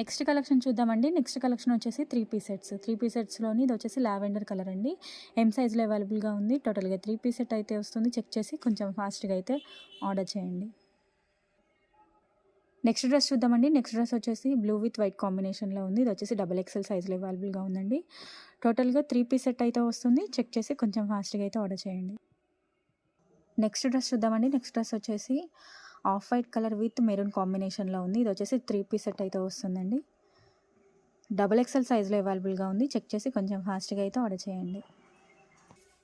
Next collection చూద్దామండి. Next collection వచ్చేసి 3 piece sets. 3 piece సెట్స్‌లోని ఇది వచ్చేసి లావెండర్ కలర్ అండి. ఎం సైజ్‌లో అవైలబుల్‌గా ఉంది. టోటల్‌గా 3 పీస్ సెట్ అయితే వస్తుంది. చెక్ చేసి కొంచెం ఫాస్ట్‌గా అయితే ఆర్డర్ చేయండి. నెక్స్ట్ డ్రెస్ చూద్దామండి. నెక్స్ట్ డ్రెస్ వచ్చేసి బ్లూ విత్ వైట్ కాంబినేషన్‌లో ఉంది. ఇది వచ్చేసి డబుల్ ఎక్సెల్ సైజ్‌లో అవైలబుల్‌గా ఉందండి. టోటల్‌గా 3 పీస్ సెట్ అయితే వస్తుంది. చెక్ చేసి కొంచెం ఫాస్ట్‌గా అయితే ఆర్డర్ చేయండి. నెక్స్ట్ డ్రెస్ చూద్దామండి. నెక్స్ట్ డ్రెస్ వచ్చేసి off white colour with maroon కాంబినేషన్‌లో ఉంది. ఇది వచ్చేసి 3 పీస్ సెట్ అయితే వస్తుందండి. డబుల్ ఎక్సెల్ సైజ్‌లో అవైలబుల్‌గా ఉంది. చెక్ చేసి కొంచెం ఫాస్ట్‌గా అయితే ఆర్డర్ చేయండి.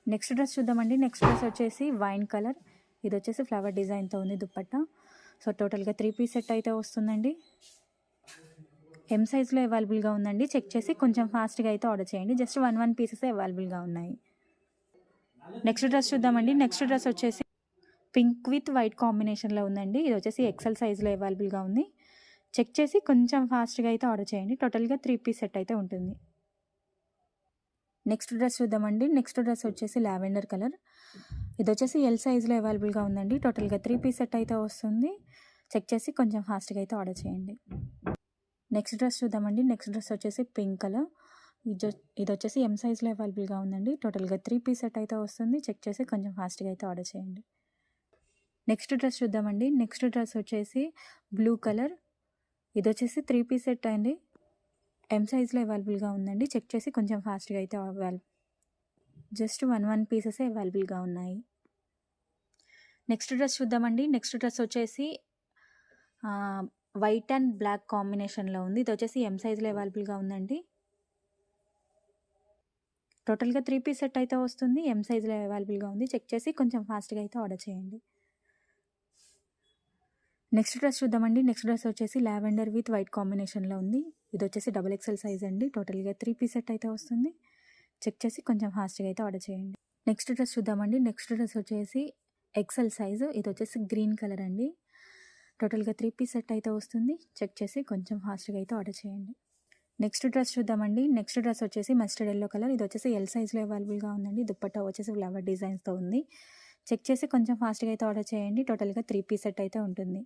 నెక్స్ట్ డ్రెస్ చూద్దామండి. నెక్స్ట్ డ్రెస్ వచ్చేసి వైన్ కలర్. ఇది వచ్చేసి ఫ్లవర్ డిజైన్‌తో ఉంది దుపట్టా. సో టోటల్‌గా 3 పీస్ సెట్ అయితే వస్తుందండి. ఎం సైజ్‌లో అవైలబుల్‌గా ఉందండి. చెక్ చేసి కొంచెం ఫాస్ట్‌గా అయితే ఆర్డర్ చేయండి. జస్ట్ 1 పీసెసే అవైలబుల్‌గా ఉన్నాయి. నెక్స్ట్ డ్రెస్ చూద్దామండి. నెక్స్ట్ డ్రెస్ వచ్చేసి పింక్ విత్ వైట్ కాంబినేషన్‌లో ఉందండి. ఇది వచ్చేసి ఎక్సెల్ సైజ్‌లో అవైలబుల్‌గా ఉంది. చెక్ చేసి కొంచెం ఫాస్ట్‌గా అయితే ఆర్డర్ చేయండి. టోటల్‌గా 3 పీస్ సెట్ అయితే ఉంటుంది. నెక్స్ట్ డ్రెస్ చూద్దామండి. నెక్స్ట్ డ్రెస్ వచ్చేసి లావెండర్ కలర్. ఇది వచ్చేసి ఎల్ సైజ్‌లో అవైలబుల్‌గా ఉందండి. టోటల్‌గా 3 పీస్ సెట్ అయితే వస్తుంది. చెక్ చేసి కొంచెం ఫాస్ట్‌గా అయితే ఆర్డర్ చేయండి. నెక్స్ట్ డ్రెస్ చూద్దామండి. నెక్స్ట్ డ్రెస్ వచ్చేసి పింక్ కలర్. ఇది వచ్చేసి ఎం సైజ్‌లో అవైలబుల్‌గా ఉందండి. టోటల్‌గా 3 పీస్ సెట్ అయితే వస్తుంది. చెక్ చేసి కొంచెం ఫాస్ట్‌గా అయితే ఆర్డర్ చేయండి. నెక్స్ట్ డ్రెస్ చూద్దామండి. నెక్స్ట్ డ్రెస్ వచ్చేసి బ్లూ కలర్. ఇది వచ్చేసి 3 పీస్ సెట్ అండి. ఎం సైజ్‌లో అవైలబుల్‌గా ఉందండి. చెక్ చేసి కొంచెం ఫాస్ట్‌గా అయితే జస్ట్ 1 పీసెసే అవైలబుల్‌గా ఉన్నాయి. నెక్స్ట్ డ్రెస్ చూద్దామండి. నెక్స్ట్ డ్రెస్ వచ్చేసి వైట్ అండ్ బ్లాక్ కాంబినేషన్‌లో ఉంది. ఇది వచ్చేసి ఎం సైజ్‌లో అవైలబుల్‌గా ఉందండి. టోటల్‌గా 3 పీస్ సెట్ అయితే వస్తుంది. ఎం సైజ్‌లో అవైలబుల్‌గా ఉంది. చెక్ చేసి కొంచెం ఫాస్ట్‌గా అయితే ఆర్డర్ చేయండి. నెక్స్ట్ డ్రెస్ చూద్దామండి. నెక్స్ట్ డ్రెస్ వచ్చేసి లావెండర్ విత్ వైట్ కాంబినేషన్‌లో ఉంది. ఇది వచ్చేసి డబుల్ ఎక్సెల్ సైజ్ అండి. టోటల్‌గా 3 పీస్ సెట్ అయితే వస్తుంది. చెక్ చేసి కొంచెం ఫాస్ట్‌గా అయితే ఆర్డర్ చేయండి. నెక్స్ట్ డ్రెస్ చూద్దామండి. నెక్స్ట్ డ్రెస్ వచ్చేసి ఎక్సెల్ సైజు. ఇది వచ్చేసి గ్రీన్ కలర్ అండి. టోటల్‌గా 3 పీస్ సెట్ అయితే వస్తుంది. చెక్ చేసి కొంచెం ఫాస్ట్‌గా అయితే ఆర్డర్ చేయండి. నెక్స్ట్ డ్రెస్ చూద్దామండి. నెక్స్ట్ డ్రెస్ వచ్చేసి మస్టర్డ్ యెల్లో కలర్. ఇది వచ్చేసి ఎల్ సైజ్‌లో అవైలబుల్‌గా ఉందండి. దుపట్టా వచ్చేసి ఫ్లవర్ డిజైన్స్‌తో ఉంది. చెక్ చేసి కొంచెం ఫాస్ట్‌గా అయితే ఆర్డర్ చేయండి. టోటల్‌గా 3 పీస్ సెట్ అయితే ఉంటుంది.